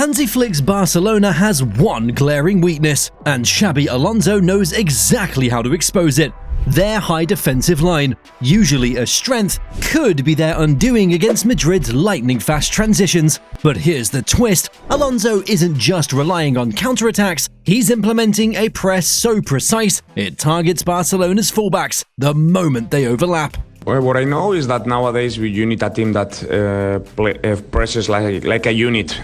Hansi Flick's Barcelona has one glaring weakness, and Xabi Alonso knows exactly how to expose it. Their high defensive line, usually a strength, could be their undoing against Madrid's lightning-fast transitions. But here's the twist: Alonso isn't just relying on counterattacks, he's implementing a press so precise it targets Barcelona's fullbacks the moment they overlap. Well, what I know is that nowadays you need a team that presses like a unit.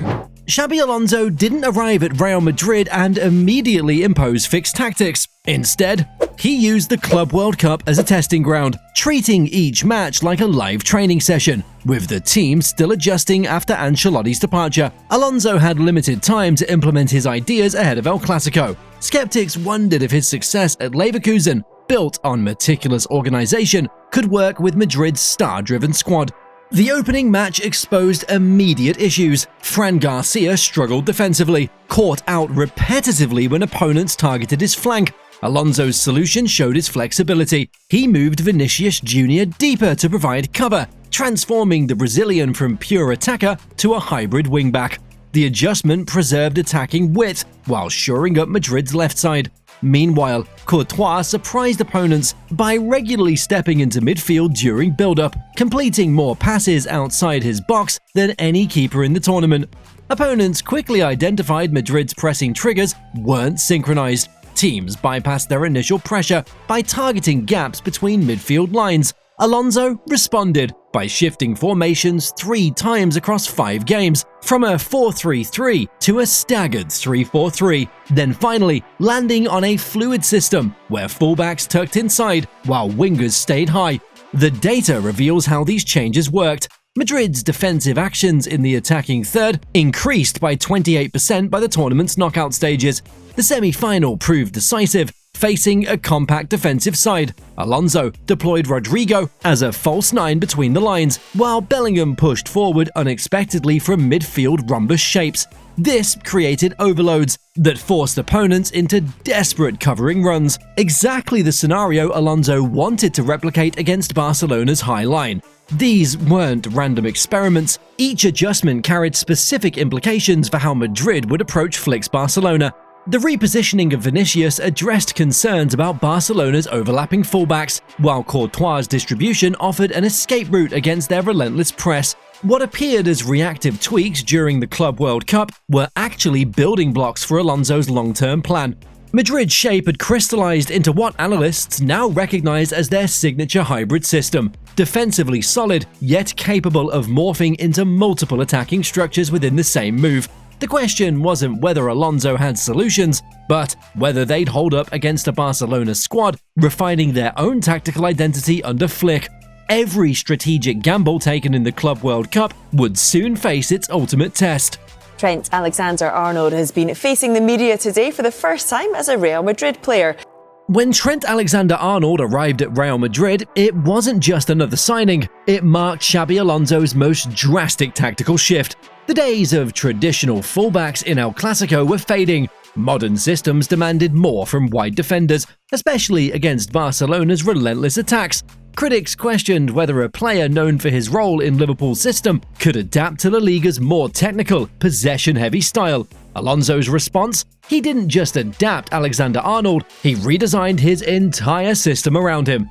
Xabi Alonso didn't arrive at Real Madrid and immediately impose fixed tactics. Instead, he used the Club World Cup as a testing ground, treating each match like a live training session. With the team still adjusting after Ancelotti's departure, Alonso had limited time to implement his ideas ahead of El Clasico. Skeptics wondered if his success at Leverkusen, built on meticulous organization, could work with Madrid's star-driven squad. The opening match exposed immediate issues. Fran Garcia struggled defensively, caught out repetitively when opponents targeted his flank. Alonso's solution showed his flexibility. He moved Vinicius Jr. deeper to provide cover, transforming the Brazilian from pure attacker to a hybrid wingback. The adjustment preserved attacking width while shoring up Madrid's left side. Meanwhile, Courtois surprised opponents by regularly stepping into midfield during build-up, completing more passes outside his box than any keeper in the tournament. Opponents quickly identified Madrid's pressing triggers weren't synchronized. Teams bypassed their initial pressure by targeting gaps between midfield lines. Alonso responded by shifting formations 3 times across 5 games, from a 4-3-3 to a staggered 3-4-3, then finally landing on a fluid system where fullbacks tucked inside while wingers stayed high. The data reveals how these changes worked. Madrid's defensive actions in the attacking third increased by 28% by the tournament's knockout stages. The semi-final proved decisive, facing a compact defensive side. Alonso deployed Rodrigo as a false 9 between the lines, while Bellingham pushed forward unexpectedly from midfield rhombus shapes. This created overloads that forced opponents into desperate covering runs, exactly the scenario Alonso wanted to replicate against Barcelona's high line. These weren't random experiments. Each adjustment carried specific implications for how Madrid would approach Flick's Barcelona. The repositioning of Vinicius addressed concerns about Barcelona's overlapping fullbacks, while Courtois' distribution offered an escape route against their relentless press. What appeared as reactive tweaks during the Club World Cup were actually building blocks for Alonso's long-term plan. Madrid's shape had crystallized into what analysts now recognize as their signature hybrid system, defensively solid, yet capable of morphing into multiple attacking structures within the same move. The question wasn't whether Alonso had solutions, but whether they'd hold up against a Barcelona squad refining their own tactical identity under Flick. Every strategic gamble taken in the Club World Cup would soon face its ultimate test. Trent Alexander-Arnold has been facing the media today for the first time as a Real Madrid player. When Trent Alexander-Arnold arrived at Real Madrid, it wasn't just another signing. It marked Xabi Alonso's most drastic tactical shift. The days of traditional fullbacks in El Clasico were fading. Modern systems demanded more from wide defenders, especially against Barcelona's relentless attacks. Critics questioned whether a player known for his role in Liverpool's system could adapt to La Liga's more technical, possession-heavy style. Alonso's response? He didn't just adapt Alexander-Arnold, he redesigned his entire system around him.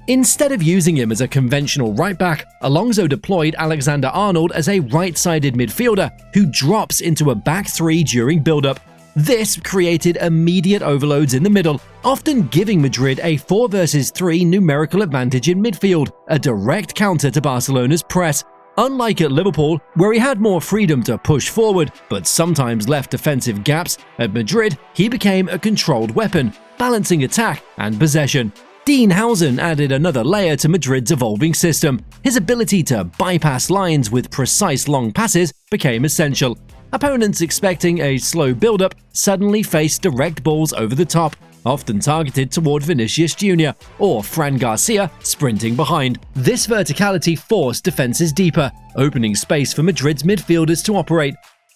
Instead of using him as a conventional right-back, Alonso deployed Alexander-Arnold as a right-sided midfielder who drops into a back 3 during build-up. This created immediate overloads in the middle, often giving Madrid a 4 versus 3 numerical advantage in midfield, a direct counter to Barcelona's press. Unlike at Liverpool, where he had more freedom to push forward but sometimes left defensive gaps, at Madrid he became a controlled weapon, balancing attack and possession. Dean Housen added another layer to Madrid's evolving system. His ability to bypass lines with precise long passes became essential. Opponents expecting a slow build-up suddenly faced direct balls over the top, often targeted toward Vinicius Jr. or Fran Garcia sprinting behind. This verticality forced defenses deeper, opening space for Madrid's midfielders to operate.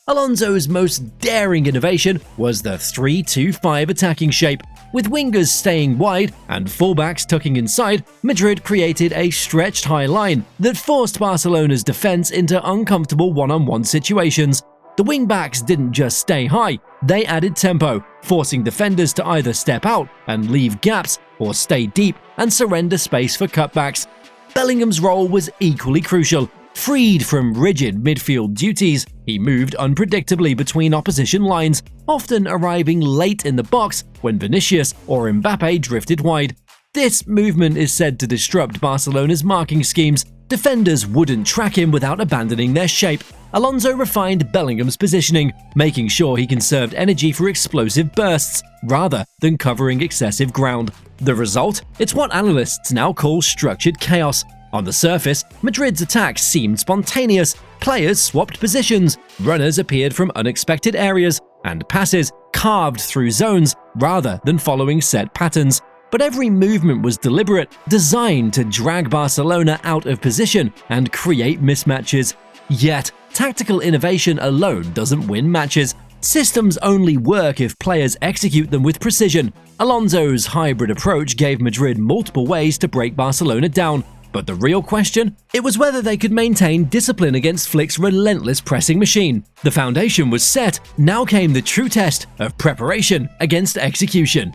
Alonso's most daring innovation was the 3-2-5 attacking shape. With wingers staying wide and fullbacks tucking inside, Madrid created a stretched high line that forced Barcelona's defense into uncomfortable one-on-one situations. The wingbacks didn't just stay high, they added tempo, forcing defenders to either step out and leave gaps or stay deep and surrender space for cutbacks. Bellingham's role was equally crucial. Freed from rigid midfield duties, he moved unpredictably between opposition lines, often arriving late in the box when Vinicius or Mbappe drifted wide. This movement is said to disrupt Barcelona's marking schemes. Defenders wouldn't track him without abandoning their shape. Alonso refined Bellingham's positioning, making sure he conserved energy for explosive bursts rather than covering excessive ground. The result? It's what analysts now call structured chaos. On the surface, Madrid's attack seemed spontaneous. Players swapped positions, runners appeared from unexpected areas, and passes carved through zones rather than following set patterns. But every movement was deliberate, designed to drag Barcelona out of position and create mismatches. Yet, tactical innovation alone doesn't win matches. Systems only work if players execute them with precision. Alonso's hybrid approach gave Madrid multiple ways to break Barcelona down. But the real question? It was whether they could maintain discipline against Flick's relentless pressing machine. The foundation was set, now came the true test of preparation against execution.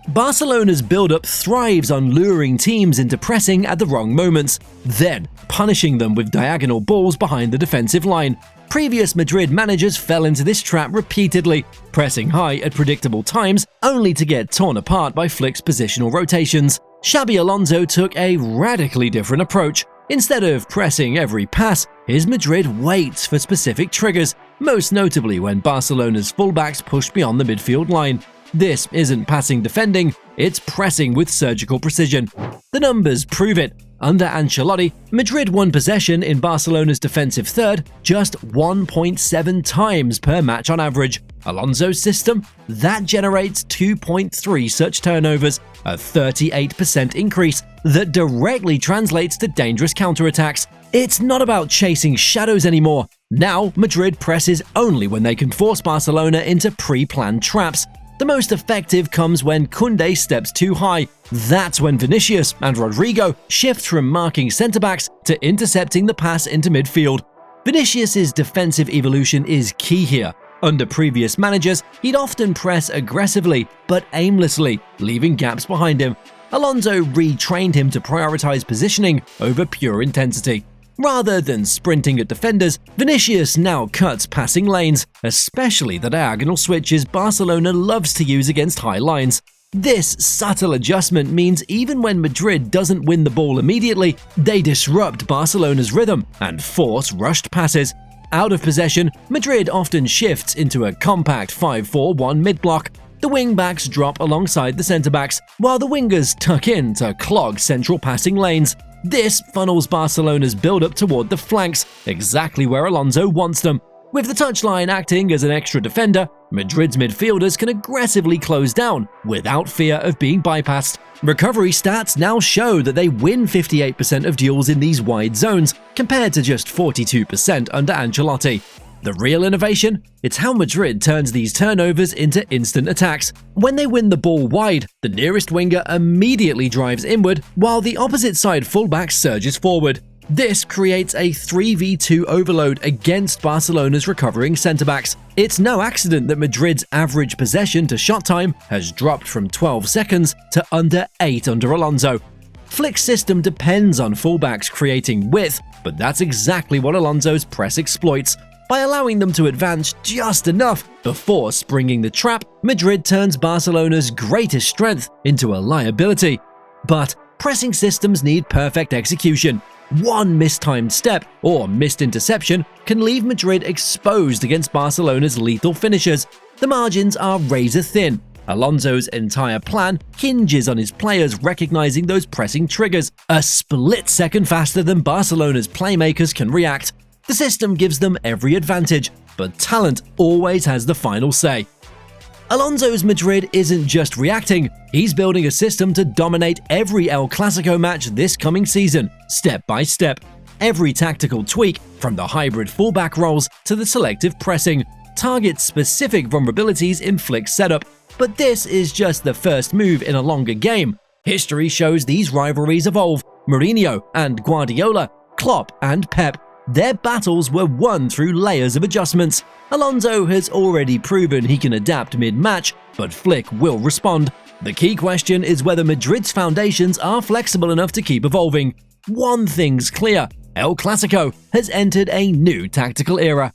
Barcelona's build-up thrives on luring teams into pressing at the wrong moments, then punishing them with diagonal balls behind the defensive line. Previous Madrid managers fell into this trap repeatedly, pressing high at predictable times only to get torn apart by Flick's positional rotations. Xabi Alonso took a radically different approach. Instead of pressing every pass, his Madrid waits for specific triggers, most notably when Barcelona's fullbacks pushed beyond the midfield line. This isn't passing defending, it's pressing with surgical precision. The numbers prove it. Under Ancelotti, Madrid won possession in Barcelona's defensive third just 1.7 times per match on average. Alonso's system? That generates 2.3 such turnovers, a 38% increase that directly translates to dangerous counterattacks. It's not about chasing shadows anymore. Now, Madrid presses only when they can force Barcelona into pre-planned traps. The most effective comes when Koundé steps too high. That's when Vinicius and Rodrigo shift from marking centre-backs to intercepting the pass into midfield. Vinicius's defensive evolution is key here. Under previous managers, he'd often press aggressively but aimlessly, leaving gaps behind him. Alonso retrained him to prioritize positioning over pure intensity. Rather than sprinting at defenders, Vinicius now cuts passing lanes, especially the diagonal switches Barcelona loves to use against high lines. This subtle adjustment means even when Madrid doesn't win the ball immediately, they disrupt Barcelona's rhythm and force rushed passes. Out of possession, Madrid often shifts into a compact 5-4-1 mid-block. The wing-backs drop alongside the centre-backs, while the wingers tuck in to clog central passing lanes. This funnels Barcelona's build-up toward the flanks, exactly where Alonso wants them. With the touchline acting as an extra defender, Madrid's midfielders can aggressively close down without fear of being bypassed. Recovery stats now show that they win 58% of duels in these wide zones, compared to just 42% under Ancelotti. The real innovation? It's how Madrid turns these turnovers into instant attacks. When they win the ball wide, the nearest winger immediately drives inward, while the opposite side fullback surges forward. This creates a 3v2 overload against Barcelona's recovering centre-backs. It's no accident that Madrid's average possession to shot time has dropped from 12 seconds to under 8 under Alonso. Flick's system depends on fullbacks creating width, but that's exactly what Alonso's press exploits. By allowing them to advance just enough before springing the trap, Madrid turns Barcelona's greatest strength into a liability. But pressing systems need perfect execution. One mistimed step or missed interception can leave Madrid exposed against Barcelona's lethal finishers. The margins are razor thin. Alonso's entire plan hinges on his players recognizing those pressing triggers, a split second faster than Barcelona's playmakers can react. The system gives them every advantage, but talent always has the final say. Alonso's Madrid isn't just reacting, he's building a system to dominate every El Clasico match this coming season, step by step. Every tactical tweak, from the hybrid fullback roles to the selective pressing, targets specific vulnerabilities in Flick's setup. But this is just the first move in a longer game. History shows these rivalries evolve. Mourinho and Guardiola, Klopp and Pep. their battles were won through layers of adjustments. Alonso has already proven he can adapt mid-match, but Flick will respond. The key question is whether Madrid's foundations are flexible enough to keep evolving. One thing's clear: El Clasico has entered a new tactical era.